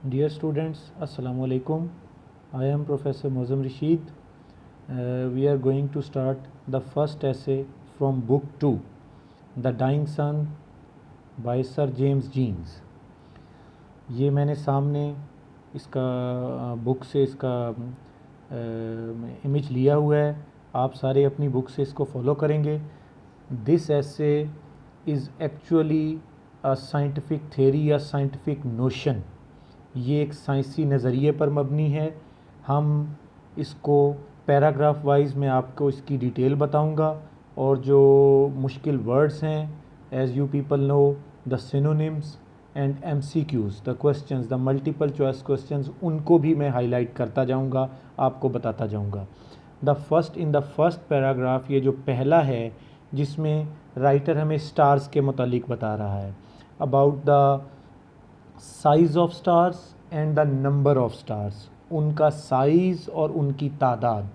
Dear students, Assalamu alaikum. I am Professor Mozam Rashid. We are going to start the first essay from Book 2, The Dying Sun by Sir James Jeans. ये मैंने सामने इसका book से इसका image लिया हुआ है. आप सारे अपनी बुक से इसको फॉलो करेंगे. This essay is actually a scientific theory, a scientific notion. ये एक साइंसी नज़रिए पर मबनी है. हम इसको पैराग्राफ वाइज मैं आपको इसकी डिटेल बताऊंगा और जो मुश्किल वर्ड्स हैं, as you people know, the synonyms and MCQs, the questions, the multiple choice questions, उनको भी मैं हाईलाइट करता जाऊंगा, आपको बताता जाऊंगा. इन द फर्स्ट पैराग्राफ, ये जो पहला है जिसमें राइटर हमें स्टार्स के मुतालिक बता रहा है, about the size of stars and the number of stars, उनका साइज़ और उनकी तादाद.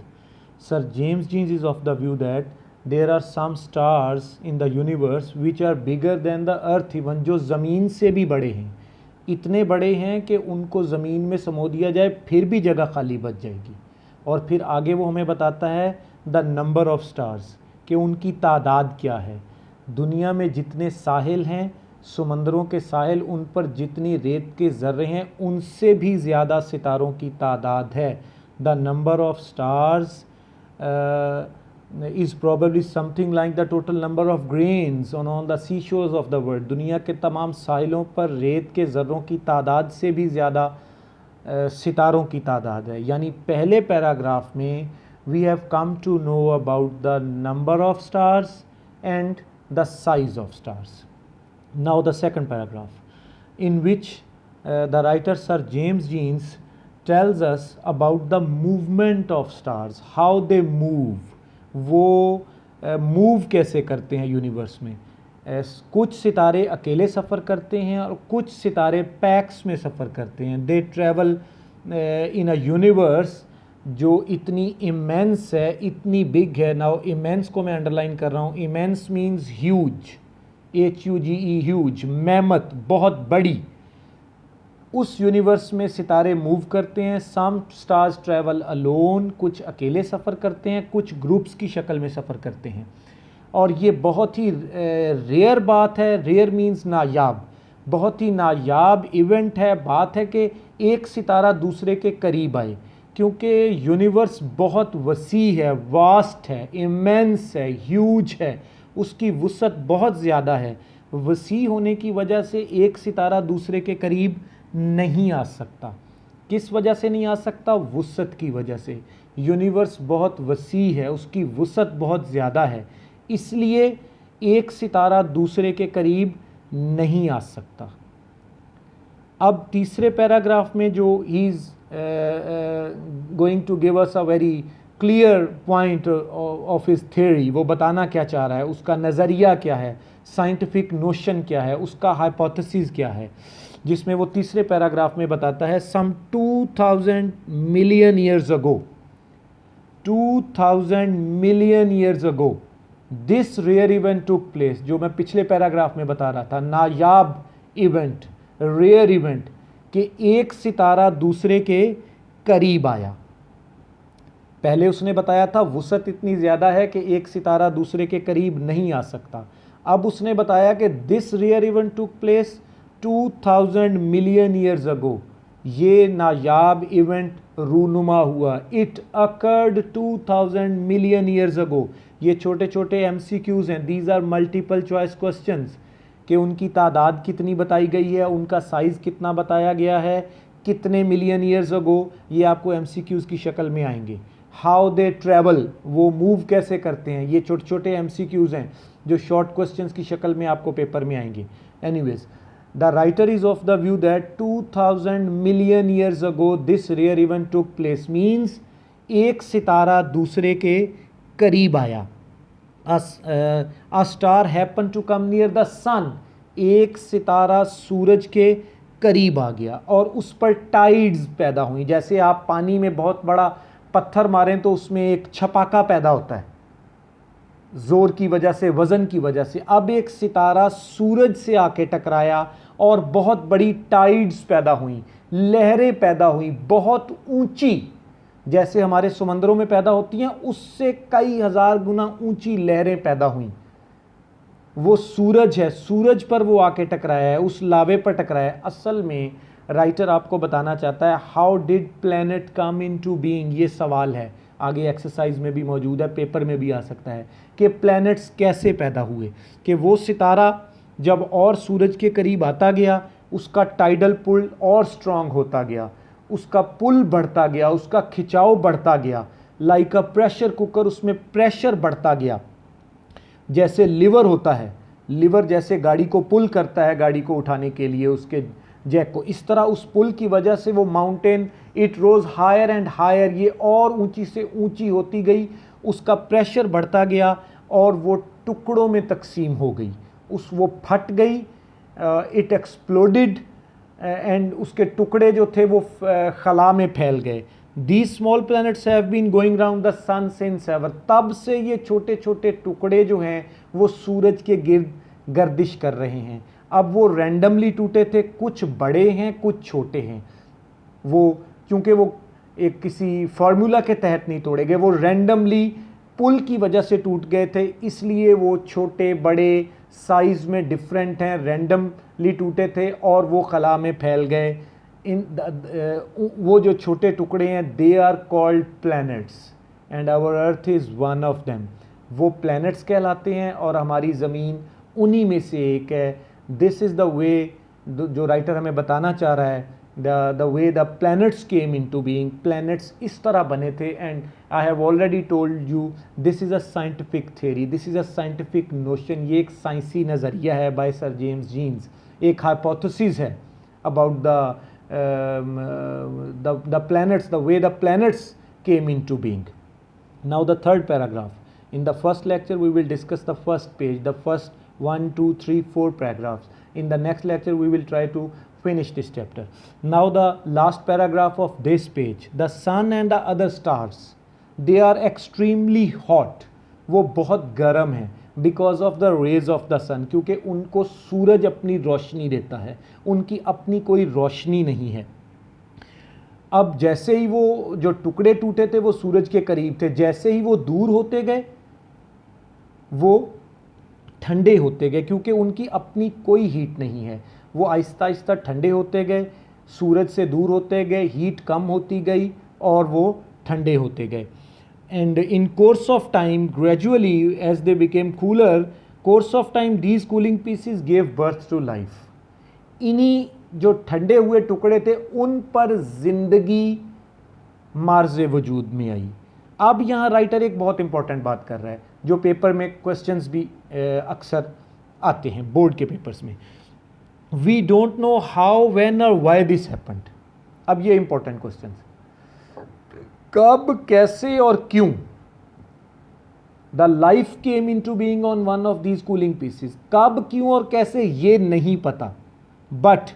Sir James Jeans is of the view that there are some stars in the universe which are bigger than the earth even, जो ज़मीन से भी बड़े हैं, इतने बड़े हैं कि उनको ज़मीन में समो दिया जाए फिर भी जगह खाली बच जाएगी. और फिर आगे वो हमें बताता है द नंबर ऑफ स्टार्स, कि उनकी तादाद क्या है. दुनिया में जितने साहिल हैं, समंदरों के साहिल, उन पर जितनी रेत के ज़र्रे हैं, उनसे भी ज़्यादा सितारों की तादाद है. The number of stars is probably something like the total number of grains on the sea shores of the world. दुनिया के तमाम साहिलों पर रेत के ज़र्रों की तादाद से भी ज़्यादा सितारों की तादाद है. यानी पहले पैराग्राफ में we have come to know about the number of stars and the size of stars. Now the second paragraph, in which the writer Sir James Jeans tells us about the movement of stars, how they move. वो move कैसे करते हैं universe में. कुछ सितारे अकेले सफ़र करते हैं और कुछ सितारे पैक्स में सफ़र करते हैं. दे ट्रैवल इन अ यूनिवर्स जो इतनी इमेंस है, इतनी बिग है. नाउ इमेंस को मैं अंडरलाइन कर रहा हूँ. Immense means huge, HUGE, huge, mammoth, बहुत बड़ी. उस यूनिवर्स में सितारे मूव करते हैं. सम स्टार्स ट्रैवल अलोन, कुछ अकेले सफ़र करते हैं, कुछ ग्रुप्स की शक्ल में सफ़र करते हैं. और ये बहुत ही रेयर बात है. रेयर मीन्स नायाब, बहुत ही नायाब इवेंट है, बात है कि एक सितारा दूसरे के करीब आए, क्योंकि यूनिवर्स बहुत वसी है, वास्ट है, इमेंस है, ह्यूज है, उसकी वुसअत बहुत ज़्यादा है. वसी होने की वजह से एक सितारा दूसरे के करीब नहीं आ सकता. किस वजह से नहीं आ सकता? वुसअत की वजह से. यूनिवर्स बहुत वसी है, उसकी वुसअत बहुत ज़्यादा है, इसलिए एक सितारा दूसरे के करीब नहीं आ सकता. अब तीसरे पैराग्राफ में जो he is going to give us a very clear point of his theory, वो बताना क्या चाह रहा है, उसका नज़रिया क्या है, साइंटिफिक नोशन क्या है, उसका हाइपोथेसिस क्या है, जिसमें वो तीसरे पैराग्राफ में बताता है some 2000 million years ago, 2000 million years ago this rare event took place. जो मैं पिछले पैराग्राफ में बता रहा था, नायाब इवेंट, रेयर इवेंट, कि एक सितारा दूसरे के करीब आया. पहले उसने बताया था वुसअत इतनी ज़्यादा है कि एक सितारा दूसरे के करीब नहीं आ सकता. अब उसने बताया कि this rare event took place 2000 million years ago. ये नायाब इवेंट रूनुमा हुआ. It occurred 2000 million years ago. ये छोटे छोटे MCQs हैं, these are multiple choice questions, कि उनकी तादाद कितनी बताई गई है, उनका साइज़ कितना बताया गया है, कितने मिलियन ईयर्स अगो, ये आपको MCQs की शक्ल में आएंगे. हाउ दे ट्रैवल, वो मूव कैसे करते हैं, ये छोटे छोटे MCQs हैं जो शॉर्ट क्वेश्चंस की शक्ल में आपको पेपर में आएंगे. Anyways, the writer is of the view that 2000 million years ago this rare event took place means एक सितारा दूसरे के करीब आया. A star happened to come near the sun. एक सितारा सूरज के करीब आ गया और उस पर टाइड्स पैदा हुई. जैसे आप पानी में बहुत बड़ा पत्थर मारें तो उसमें एक छपाका पैदा होता है ज़ोर की वजह से, वज़न की वजह से. अब एक सितारा सूरज से आके टकराया और बहुत बड़ी टाइड्स पैदा हुई, लहरें पैदा हुई बहुत ऊंची, जैसे हमारे समंदरों में पैदा होती हैं उससे कई हजार गुना ऊंची लहरें पैदा हुई। वो सूरज है, सूरज पर वो आके टकराया है, उस लावे पर टकराया है। असल में राइटर आपको बताना चाहता है how did planet come into being, ये सवाल है, आगे एक्सरसाइज में भी मौजूद है, पेपर में भी आ सकता है कि प्लैनेट्स कैसे पैदा हुए। कि वो सितारा जब और सूरज के करीब आता गया उसका टाइडल पुल और स्ट्रांग होता गया, उसका पुल बढ़ता गया, उसका खिंचाव बढ़ता गया, लाइक अ प्रेशर कुकर उसमें प्रेशर बढ़ता गया। जैसे लिवर होता है, लिवर जैसे गाड़ी को पुल करता है गाड़ी को उठाने के लिए उसके जैक को, इस तरह उस पुल की वजह से वो mountain it rose higher and higher, ये और ऊंची से ऊंची होती गई, उसका प्रेशर बढ़ता गया और वो टुकड़ों में तकसीम हो गई, वो फट गई, इट एक्सप्लोडेड एंड उसके टुकड़े जो थे वो खला में फैल गए। These small planets have been going round the sun since ever, तब से ये छोटे छोटे टुकड़े जो हैं वो सूरज के गिर्द गर्दिश कर रहे हैं। अब वो रैंडमली टूटे थे, कुछ बड़े हैं कुछ छोटे हैं, वो क्योंकि वो एक किसी फार्मूला के तहत नहीं तोड़े गए, वो रैंडमली पुल की वजह से टूट गए थे, इसलिए वो छोटे बड़े साइज में डिफरेंट हैं, रैंडमली टूटे थे और वो खला में फैल गए। वो जो छोटे टुकड़े हैं they are called planets and our earth is one of them, वो प्लैनेट्स कहलाते हैं और हमारी ज़मीन उन्हीं में से एक है। दिस इज़ द वे, जो राइटर हमें बताना चाह रहा है, the way the planets came into being, planets इस तरह बने थे। And I have already told you this is a scientific theory, this is a scientific notion, ये एक साइंसी नज़रिया है बाय सर जेम्स जीन्स, एक हाइपोथेसिस है about the planets, the way the planets came into being. Now the third paragraph. In the first lecture we will discuss the first page, the first 1, 2, 3, 4 paragraphs. In the next lecture we will try to finish this chapter. Now the last paragraph of this page. The sun and the other stars, they are extremely hot. वो बहुत गर्म है because of the rays of the sun, क्योंकि उनको सूरज अपनी रोशनी देता है, उनकी अपनी कोई रोशनी नहीं है। अब जैसे ही वो जो टुकड़े टूटे थे वो सूरज के करीब थे, जैसे ही वो दूर होते गए वो ठंडे होते गए, क्योंकि उनकी अपनी कोई हीट नहीं है, वो आहिस्ता आहिस्ता ठंडे होते गए, सूरज से दूर होते गए, हीट कम होती गई और वो ठंडे होते गए। And in course of time, gradually as they became cooler, course of time these cooling pieces gave birth to life. इन्हीं जो ठंडे हुए टुकड़े थे उन पर जिंदगी मार्ज़े वजूद में आई। अब यहाँ राइटर एक बहुत इंपॉर्टेंट बात कर रहा है जो पेपर में क्वेश्चंस भी अक्सर आते हैं बोर्ड के पेपर्स में। We don't know how when और व्हाई दिस हैपेंड। अब ये इंपॉर्टेंट क्वेश्चन, कब कैसे और क्यों the life came into being on one of these cooling pieces, कब क्यों और कैसे ये नहीं पता, बट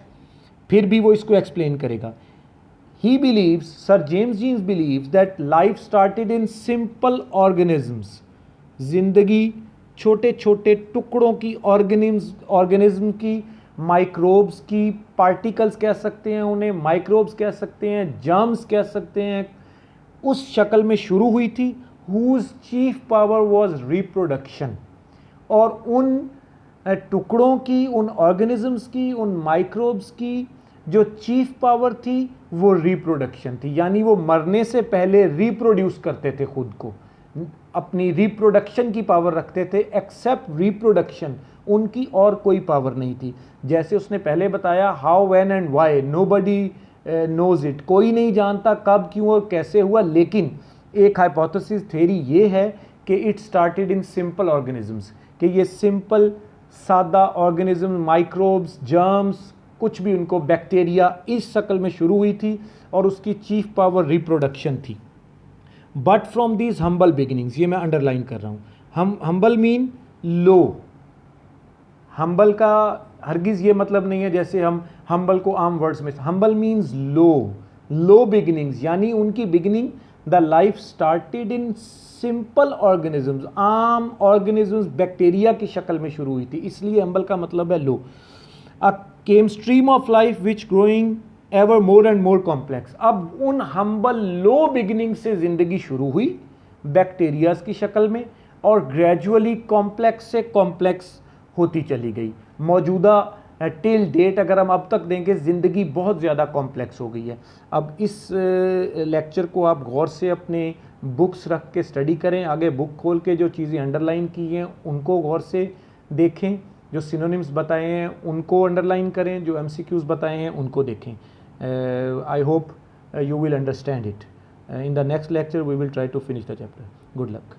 फिर भी वो इसको एक्सप्लेन करेगा। He believes, sir James Jeans believes that life started in simple organisms, जिंदगी छोटे छोटे टुकड़ों की ऑर्गेनिज्म की, माइक्रोब्स की, पार्टिकल्स कह सकते हैं उन्हें, माइक्रोब्स कह सकते हैं, जर्म्स कह सकते हैं, उस शक्ल में शुरू हुई थी। Whose chief power was reproduction, और उन टुकड़ों की, उन ऑर्गेनिजम्स की, उन माइक्रोब्स की जो चीफ पावर थी वो रिप्रोडक्शन थी, यानी वो मरने से पहले रिप्रोड्यूस करते थे खुद को, अपनी रिप्रोडक्शन की पावर रखते थे। एक्सेप्ट रिप्रोडक्शन उनकी और कोई पावर नहीं थी। जैसे उसने पहले बताया how when and why nobody knows it, कोई नहीं जानता कब क्यों और कैसे हुआ, लेकिन एक हाइपोथेसिस थ्योरी ये है कि it started in simple organisms, कि ये सिंपल सादा ऑर्गेनिज्म, माइक्रोब्स, जर्म्स, कुछ भी उनको, बैक्टीरिया, इस शक्ल में शुरू हुई थी और उसकी चीफ पावर रिप्रोडक्शन थी। But from these humble beginnings, ये मैं अंडरलाइन कर रहा हूँ, हम्बल मीन लो। हम्बल का हरगिज़ ये मतलब नहीं है जैसे हम हम्बल को आम वर्ड्स में, हम्बल मीन्स लो बिगिनिंग्स, यानी उनकी beginning, the life started in simple organisms, आम ऑर्गेनिजम्स, बैक्टीरिया की शक्ल में शुरू हुई थी, इसलिए हम्बल का मतलब है low. A came stream of life which growing ever more and more complex. अब उन हम्बल लो बिगिनिंग से ज़िंदगी शुरू हुई बैक्टीरियाज की शक्ल में और ग्रेजुअली कॉम्प्लेक्स से कॉम्प्लेक्स होती चली गई। मौजूदा टिल डेट अगर हम अब तक देंगे ज़िंदगी बहुत ज़्यादा कॉम्प्लेक्स हो गई है। अब इस लेक्चर को आप गौर से अपने बुक्स रख के स्टडी करें, आगे बुक खोल के जो चीज़ें अंडरलाइन की हैं उनको गौर से देखें, जो सिनोनिम्स बताए हैं उनको अंडरलाइन करें, जो MCQs बताए हैं उनको देखें। I hope you will understand it. In the next lecture we will try to finish the chapter. Good luck.